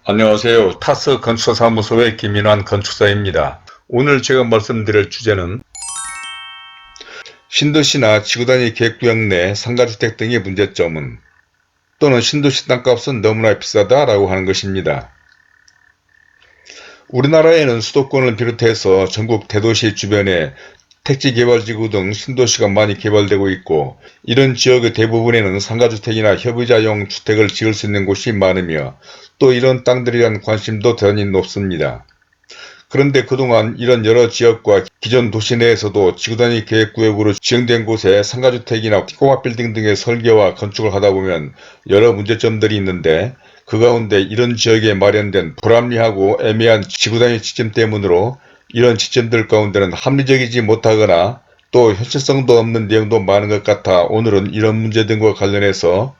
안녕하세요. 타스 건축사무소의 김인환 건축사입니다. 오늘 제가 말씀드릴 주제는 신도시나 지구단위 계획구역 내 상가주택 등의 문제점은, 또는 신도시 땅값은 너무나 비싸다라고 하는 것입니다. 우리나라에는 수도권을 비롯해서 전국 대도시 주변에 택지개발지구 등 신도시가 많이 개발되고 있고, 이런 지역의 대부분에는 상가주택이나 협의자용 주택을 지을 수 있는 곳이 많으며, 또 이런 땅들에 대한 관심도 대단히 높습니다. 그런데 그동안 이런 여러 지역과 기존 도시 내에서도 지구단위 계획구역으로 지정된 곳에 상가주택이나 꼬마빌딩 등의 설계와 건축을 하다보면 여러 문제점들이 있는데, 그 가운데 이런 지역에 마련된 불합리하고 애매한 지구단위 지침 때문으로 이런 지침들 가운데는 합리적이지 못하거나 또 현실성도 없는 내용도 많은 것 같아 오늘은 이런 문제 등과 관련해서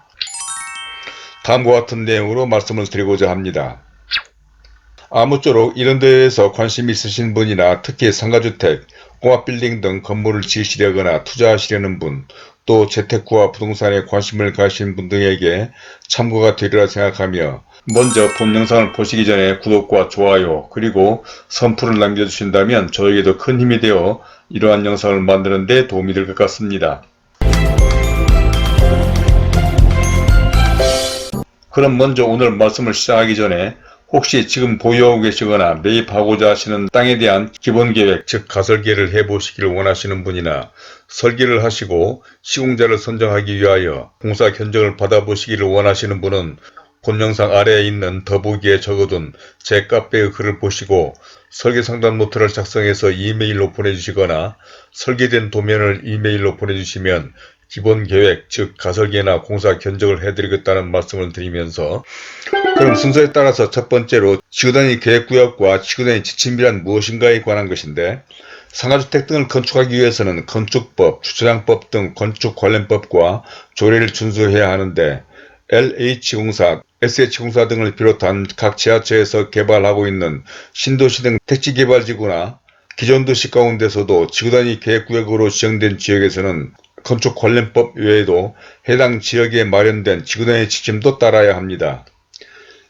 다음과 같은 내용으로 말씀을 드리고자 합니다. 아무쪼록 이런 데에 대해서 관심이 있으신 분이나 특히 상가주택, 꼬마빌딩 등 건물을 지으시려거나 투자하시려는 분, 또 재테크와 부동산에 관심을 가신 분 등에게 참고가 되리라 생각하며, 먼저 본 영상을 보시기 전에 구독과 좋아요 그리고 선풀을 남겨주신다면 저에게도 큰 힘이 되어 이러한 영상을 만드는 데 도움이 될 것 같습니다. 그럼 먼저 오늘 말씀을 시작하기 전에 혹시 지금 보유하고 계시거나 매입하고자 하시는 땅에 대한 기본계획, 즉 가설계를 해보시기를 원하시는 분이나 설계를 하시고 시공자를 선정하기 위하여 공사 견적을 받아보시기를 원하시는 분은 본 영상 아래에 있는 더보기에 적어둔 제 카페의 글을 보시고 설계상담 노트를 작성해서 이메일로 보내주시거나 설계된 도면을 이메일로 보내주시면 기본계획, 즉 가설계나 공사 견적을 해드리겠다는 말씀을 드리면서, 그럼 순서에 따라서 첫 번째로 지구단위 계획구역과 지구단위 지침이란 무엇인가에 관한 것인데, 상가주택 등을 건축하기 위해서는 건축법, 주차장법 등 건축 관련법과 조례를 준수해야 하는데, LH공사, SH공사 등을 비롯한 각 지자체에서 개발하고 있는 신도시 등 택지개발지구나 기존 도시 가운데서도 지구단위 계획구역으로 지정된 지역에서는 건축 관련법 외에도 해당 지역에 마련된 지구단위 지침도 따라야 합니다.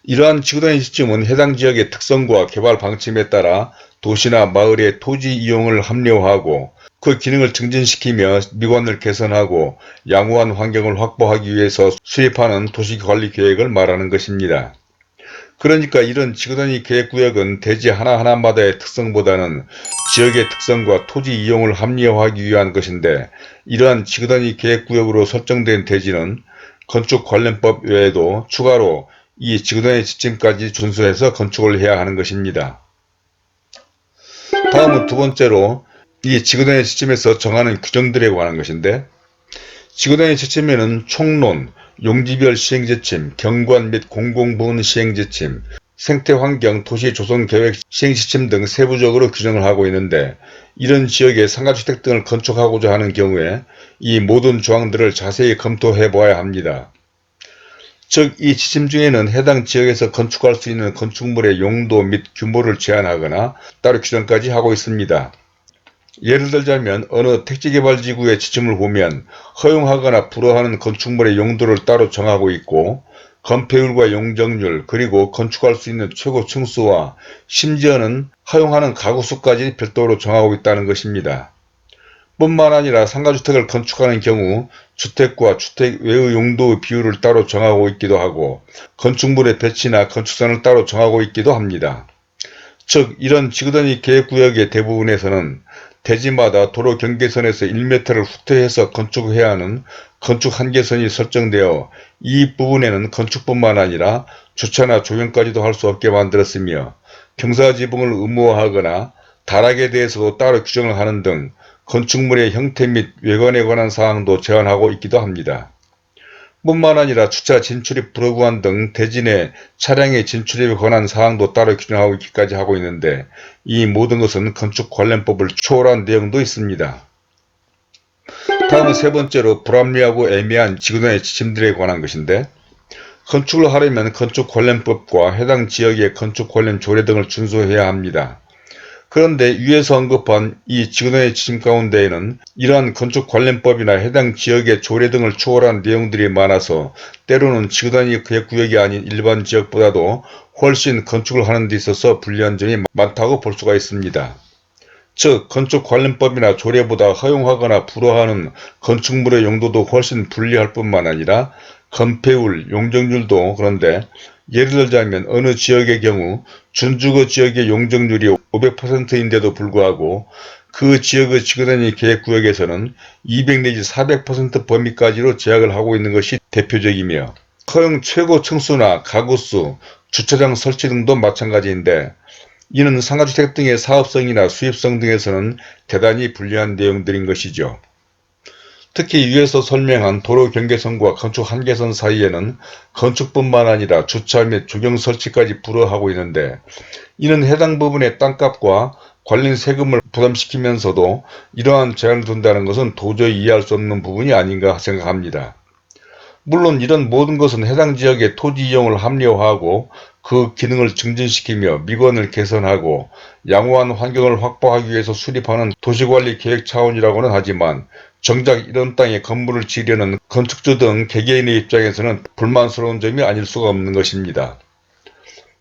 이러한 지구단위 지침은 해당 지역의 특성과 개발 방침에 따라 도시나 마을의 토지 이용을 합리화하고 그 기능을 증진시키며 미관을 개선하고 양호한 환경을 확보하기 위해서 수립하는 도시관리 계획을 말하는 것입니다. 그러니까 이런 지구단위 계획구역은 대지 하나하나마다의 특성보다는 지역의 특성과 토지 이용을 합리화하기 위한 것인데, 이러한 지구단위 계획구역으로 설정된 대지는 건축 관련법 외에도 추가로 이 지구단위 지침까지 준수해서 건축을 해야 하는 것입니다. 다음은 두 번째로 이 지구단위 지침에서 정하는 규정들에 관한 것인데, 지구단위 지침에는 총론, 용지별 시행지침, 경관 및 공공부문 시행지침, 생태환경, 도시조성계획 시행지침 등 세부적으로 규정을 하고 있는데, 이런 지역에 상가주택 등을 건축하고자 하는 경우에 이 모든 조항들을 자세히 검토해 보아야 합니다. 즉, 이 지침 중에는 해당 지역에서 건축할 수 있는 건축물의 용도 및 규모를 제한하거나 따로 규정까지 하고 있습니다. 예를 들자면 어느 택지개발지구의 지침을 보면 허용하거나 불허하는 건축물의 용도를 따로 정하고 있고, 건폐율과 용적률, 그리고 건축할 수 있는 최고 층수와 심지어는 허용하는 가구수까지 별도로 정하고 있다는 것입니다. 뿐만 아니라 상가주택을 건축하는 경우 주택과 주택 외의 용도의 비율을 따로 정하고 있기도 하고, 건축물의 배치나 건축선을 따로 정하고 있기도 합니다. 즉, 이런 지구단위 계획구역의 대부분에서는 대지마다 도로 경계선에서 1m를 후퇴해서 건축해야 하는 건축 한계선이 설정되어 이 부분에는 건축뿐만 아니라 주차나 조경까지도 할 수 없게 만들었으며, 경사지붕을 의무화하거나 다락에 대해서도 따로 규정을 하는 등 건축물의 형태 및 외관에 관한 사항도 제한하고 있기도 합니다. 뿐만 아니라 주차 진출입 불허구간 등 대지 내 차량의 진출입에 관한 사항도 따로 규정하고 있기까지 하고 있는데, 이 모든 것은 건축 관련법을 초월한 내용도 있습니다. 다음은 세 번째로 불합리하고 애매한 지구단위 지침들에 관한 것인데, 건축을 하려면 건축 관련법과 해당 지역의 건축 관련 조례 등을 준수해야 합니다. 그런데 위에서 언급한 이 지구단위 지침 가운데에는 이러한 건축 관련법이나 해당 지역의 조례 등을 초월한 내용들이 많아서 때로는 지구단위 계획구역이 아닌 일반 지역보다도 훨씬 건축을 하는 데 있어서 불리한 점이 많다고 볼 수가 있습니다. 즉 건축 관련법이나 조례보다 허용하거나 불허하는 건축물의 용도도 훨씬 불리할 뿐만 아니라 건폐율, 용적률도 그런데 예를 들자면 어느 지역의 경우 준주거 지역의 용적률이 500%인데도 불구하고 그 지역의 지구단위 계획구역에서는 200 내지 400% 범위까지로 제약을 하고 있는 것이 대표적이며 허용 최고 층수나 가구수, 주차장 설치 등도 마찬가지인데 이는 상가주택 등의 사업성이나 수입성 등에서는 대단히 불리한 내용들인 것이죠. 특히 위에서 설명한 도로 경계선과 건축 한계선 사이에는 건축뿐만 아니라 주차 및 조경 설치까지 불허하고 있는데 이는 해당 부분의 땅값과 관련 세금을 부담시키면서도 이러한 제한을 둔다는 것은 도저히 이해할 수 없는 부분이 아닌가 생각합니다. 물론 이런 모든 것은 해당 지역의 토지 이용을 합리화하고 그 기능을 증진시키며 미관을 개선하고 양호한 환경을 확보하기 위해서 수립하는 도시관리 계획 차원이라고는 하지만 정작 이런 땅에 건물을 지으려는 건축주 등 개개인의 입장에서는 불만스러운 점이 아닐 수가 없는 것입니다.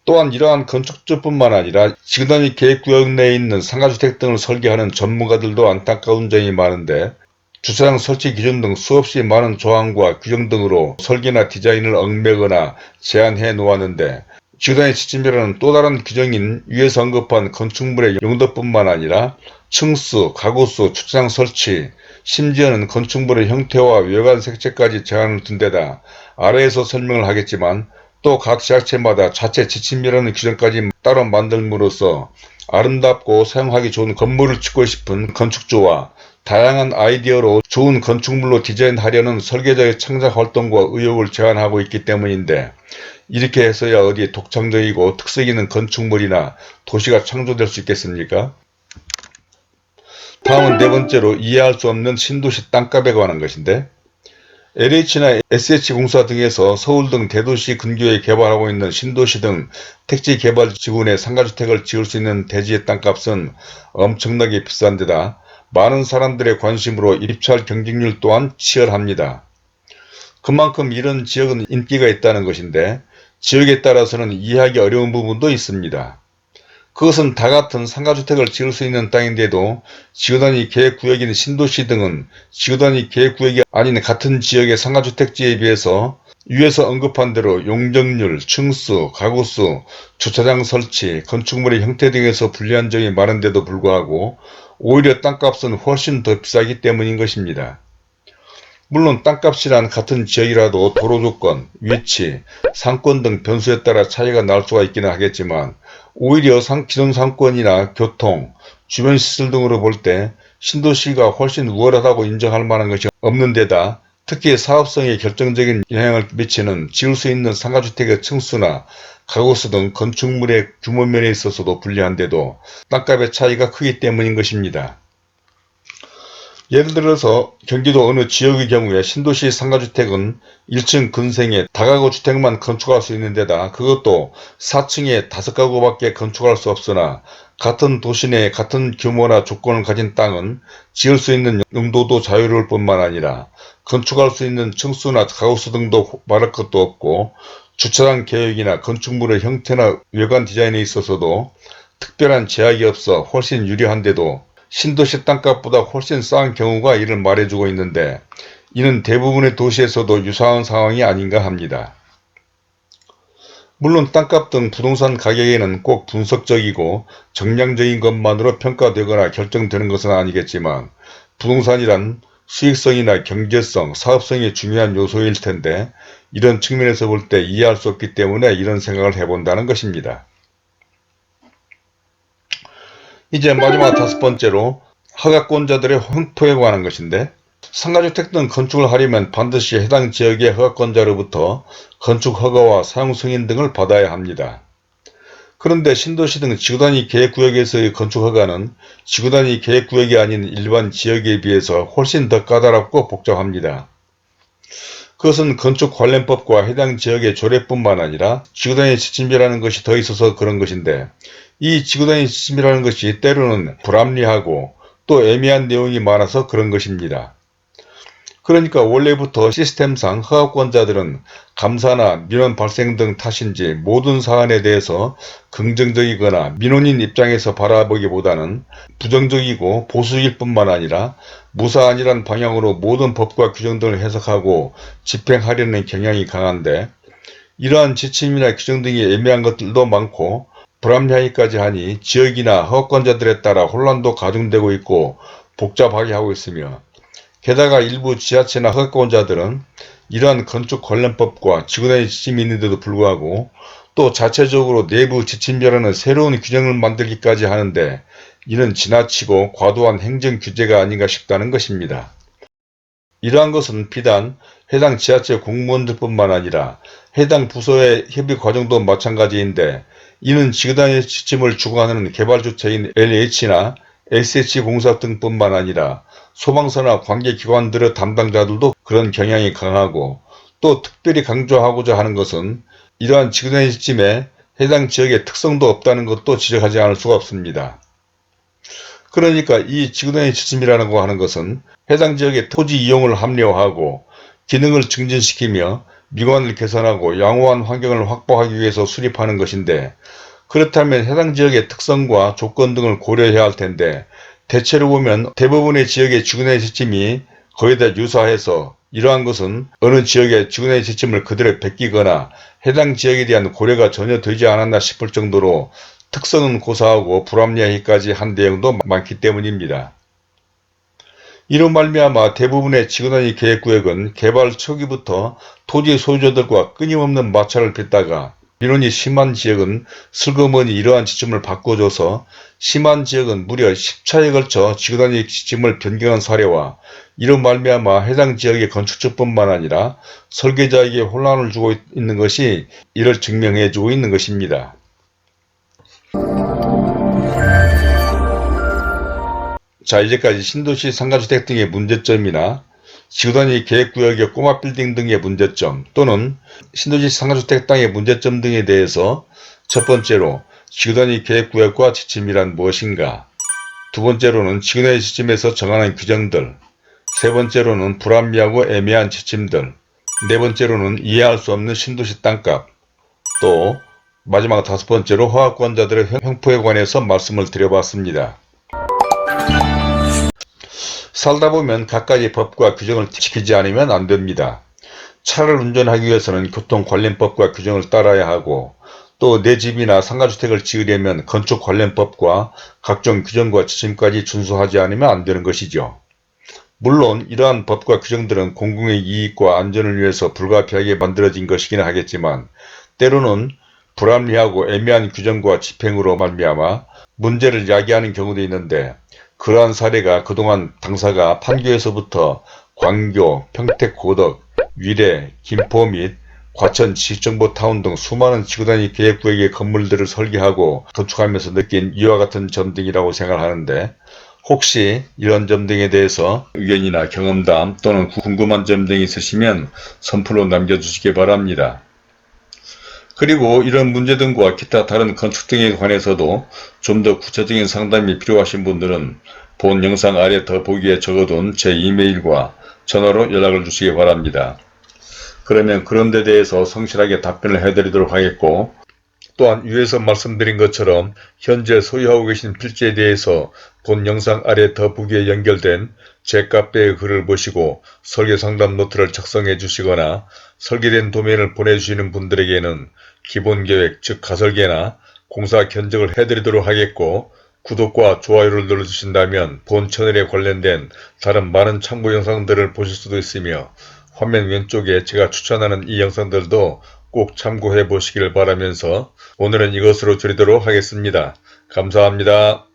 또한 이러한 건축주뿐만 아니라 지구단위 계획구역 내에 있는 상가주택 등을 설계하는 전문가들도 안타까운 점이 많은데 주차장 설치 기준 등 수없이 많은 조항과 규정 등으로 설계나 디자인을 얽매거나 제한해 놓았는데 지구단위 지침이라는 또 다른 규정인 위에서 언급한 건축물의 용도뿐만 아니라 층수, 가구수, 주차장 설치, 심지어는 건축물의 형태와 외관 색채까지 제한을 둔 데다 아래에서 설명을 하겠지만 또 각 지자체마다 자체 지침이라는 규정까지 따로 만들므로써 아름답고 사용하기 좋은 건물을 짓고 싶은 건축주와 다양한 아이디어로 좋은 건축물로 디자인하려는 설계자의 창작 활동과 의욕을 제한하고 있기 때문인데 이렇게 해서야 어디 독창적이고 특색 있는 건축물이나 도시가 창조될 수 있겠습니까? 다음은 네 번째로 이해할 수 없는 신도시 땅값에 관한 것인데 LH나 SH공사 등에서 서울 등 대도시 근교에 개발하고 있는 신도시 등 택지 개발 지구내 상가주택을 지을 수 있는 대지의 땅값은 엄청나게 비싼 데다 많은 사람들의 관심으로 입찰 경쟁률 또한 치열합니다. 그만큼 이런 지역은 인기가 있다는 것인데 지역에 따라서는 이해하기 어려운 부분도 있습니다. 그것은 다 같은 상가주택을 지을 수 있는 땅인데도 지구단위 계획구역인 신도시 등은 지구단위 계획구역이 아닌 같은 지역의 상가주택지에 비해서 위에서 언급한 대로 용적률, 층수, 가구수, 주차장 설치, 건축물의 형태 등에서 불리한 점이 많은데도 불구하고 오히려 땅값은 훨씬 더 비싸기 때문인 것입니다. 물론 땅값이란 같은 지역이라도 도로조건, 위치, 상권 등 변수에 따라 차이가 날 수가 있기는 하겠지만 오히려 기존 상권이나 교통, 주변 시설 등으로 볼 때 신도시가 훨씬 우월하다고 인정할 만한 것이 없는 데다 특히 사업성에 결정적인 영향을 미치는 지을 수 있는 상가주택의 층수나 가구수 등 건축물의 규모면에 있어서도 불리한데도 땅값의 차이가 크기 때문인 것입니다. 예를 들어서 경기도 어느 지역의 경우에 신도시 상가주택은 1층 근생에 다가구 주택만 건축할 수 있는 데다 그것도 4층에 5가구밖에 건축할 수 없으나 같은 도시 내에 같은 규모나 조건을 가진 땅은 지을 수 있는 용도도 자유로울 뿐만 아니라 건축할 수 있는 층수나 가구수 등도 말할 것도 없고 주차장 계획이나 건축물의 형태나 외관 디자인에 있어서도 특별한 제약이 없어 훨씬 유리한데도 신도시 땅값보다 훨씬 싼 경우가 이를 말해주고 있는데 이는 대부분의 도시에서도 유사한 상황이 아닌가 합니다. 물론 땅값 등 부동산 가격에는 꼭 분석적이고 정량적인 것만으로 평가되거나 결정되는 것은 아니겠지만 부동산이란 수익성이나 경제성, 사업성이 중요한 요소일 텐데 이런 측면에서 볼 때 이해할 수 없기 때문에 이런 생각을 해본다는 것입니다. 이제 마지막 5번째로 허가권자들의 횡포에 관한 것인데 상가주택 등 건축을 하려면 반드시 해당 지역의 허가권자로부터 건축 허가와 사용 승인 등을 받아야 합니다. 그런데 신도시 등 지구단위 계획구역에서의 건축 허가는 지구단위 계획구역이 아닌 일반 지역에 비해서 훨씬 더 까다롭고 복잡합니다. 그것은 건축관련법과 해당 지역의 조례뿐만 아니라 지구단위 지침이라는 것이 더 있어서 그런 것인데 이 지구단위 지침이라는 것이 때로는 불합리하고 또 애매한 내용이 많아서 그런 것입니다. 그러니까 원래부터 시스템상 허가권자들은 감사나 민원 발생 등 탓인지 모든 사안에 대해서 긍정적이거나 민원인 입장에서 바라보기보다는 부정적이고 보수일 뿐만 아니라 무사안이란 방향으로 모든 법과 규정 등을 해석하고 집행하려는 경향이 강한데, 이러한 지침이나 규정 등이 애매한 것들도 많고 불합리하기까지 하니 지역이나 허가권자들에 따라 혼란도 가중되고 있고 복잡하게 하고 있으며, 게다가 일부 지자체나 허가권자들은 이러한 건축관련법과 지구단위 지침이 있는데도 불구하고 또 자체적으로 내부 지침이라는 새로운 규정을 만들기까지 하는데, 이는 지나치고 과도한 행정 규제가 아닌가 싶다는 것입니다. 이러한 것은 비단 해당 지자체 공무원들뿐만 아니라 해당 부서의 협의 과정도 마찬가지인데, 이는 지구단위 지침을 주관하는 개발주체인 LH나 SH공사 등뿐만 아니라 소방서나 관계기관들의 담당자들도 그런 경향이 강하고, 또 특별히 강조하고자 하는 것은 이러한 지구단위 지침에 해당 지역의 특성도 없다는 것도 지적하지 않을 수가 없습니다. 그러니까 이 지구단위 지침이라고 하는 것은 해당 지역의 토지 이용을 합리화하고 기능을 증진시키며 미관을 개선하고 양호한 환경을 확보하기 위해서 수립하는 것인데, 그렇다면 해당 지역의 특성과 조건 등을 고려해야 할 텐데, 대체로 보면 대부분의 지역의 지구단위 지침이 거의 다 유사해서 이러한 것은 어느 지역의 지구단위 지침을 그대로 베끼거나 해당 지역에 대한 고려가 전혀 되지 않았나 싶을 정도로 특성은 고사하고 불합리하기까지 한 내용도 많기 때문입니다. 이로 말미암아 대부분의 지구단위 계획구역은 개발 초기부터 토지 소유자들과 끊임없는 마찰을 빚다가 민원이 심한 지역은 슬그머니 이러한 지침을 바꿔줘서 심한 지역은 무려 10차에 걸쳐 지구단위 지침을 변경한 사례와, 이로 말미암아 해당 지역의 건축주뿐만 아니라 설계자에게 혼란을 주고 있는 것이 이를 증명해주고 있는 것입니다. 자, 이제까지 신도시 상가주택 등의 문제점이나 지구단위 계획구역의 꼬마 빌딩 등의 문제점, 또는 신도시 상가주택 땅의 문제점 등에 대해서 첫 번째로 지구단위 계획구역과 지침이란 무엇인가, 두 번째로는 지구단위 지침에서 정하는 규정들, 세 번째로는 불합리하고 애매한 지침들, 네 번째로는 이해할 수 없는 신도시 땅값, 또 마지막 다섯 번째로 허가권자들의 형포에 관해서 말씀을 드려봤습니다. 살다 보면 갖가지 법과 규정을 지키지 않으면 안 됩니다. 차를 운전하기 위해서는 교통관련법과 규정을 따라야 하고, 또 내 집이나 상가주택을 지으려면 건축관련법과 각종 규정과 지침까지 준수하지 않으면 안 되는 것이죠. 물론 이러한 법과 규정들은 공공의 이익과 안전을 위해서 불가피하게 만들어진 것이긴 하겠지만, 때로는 불합리하고 애매한 규정과 집행으로 말미암아 문제를 야기하는 경우도 있는데, 그러한 사례가 그동안 당사가 판교에서부터 광교, 평택고덕, 위례, 김포 및 과천 지식정보타운 등 수많은 지구단위 계획구역의 건물들을 설계하고 건축하면서 느낀 이와 같은 점 등이라고 생각하는데, 혹시 이런 점 등에 대해서 의견이나 경험담 또는 궁금한 점 등이 있으시면 선플로 남겨주시기 바랍니다. 그리고 이런 문제 등과 기타 다른 건축 등에 관해서도 좀 더 구체적인 상담이 필요하신 분들은 본 영상 아래 더보기에 적어둔 제 이메일과 전화로 연락을 주시기 바랍니다. 그러면 그런 데 대해서 성실하게 답변을 해드리도록 하겠고, 또한 위에서 말씀드린 것처럼 현재 소유하고 계신 필지에 대해서 본 영상 아래 더보기에 연결된 제 카페의 글을 보시고 설계상담 노트를 작성해 주시거나 설계된 도면을 보내주시는 분들에게는 기본계획 즉 가설계나 공사 견적을 해드리도록 하겠고, 구독과 좋아요를 눌러주신다면 본 채널에 관련된 다른 많은 참고 영상들을 보실 수도 있으며, 화면 왼쪽에 제가 추천하는 이 영상들도 꼭 참고해 보시길 바라면서 오늘은 이것으로 드리도록 하겠습니다. 감사합니다.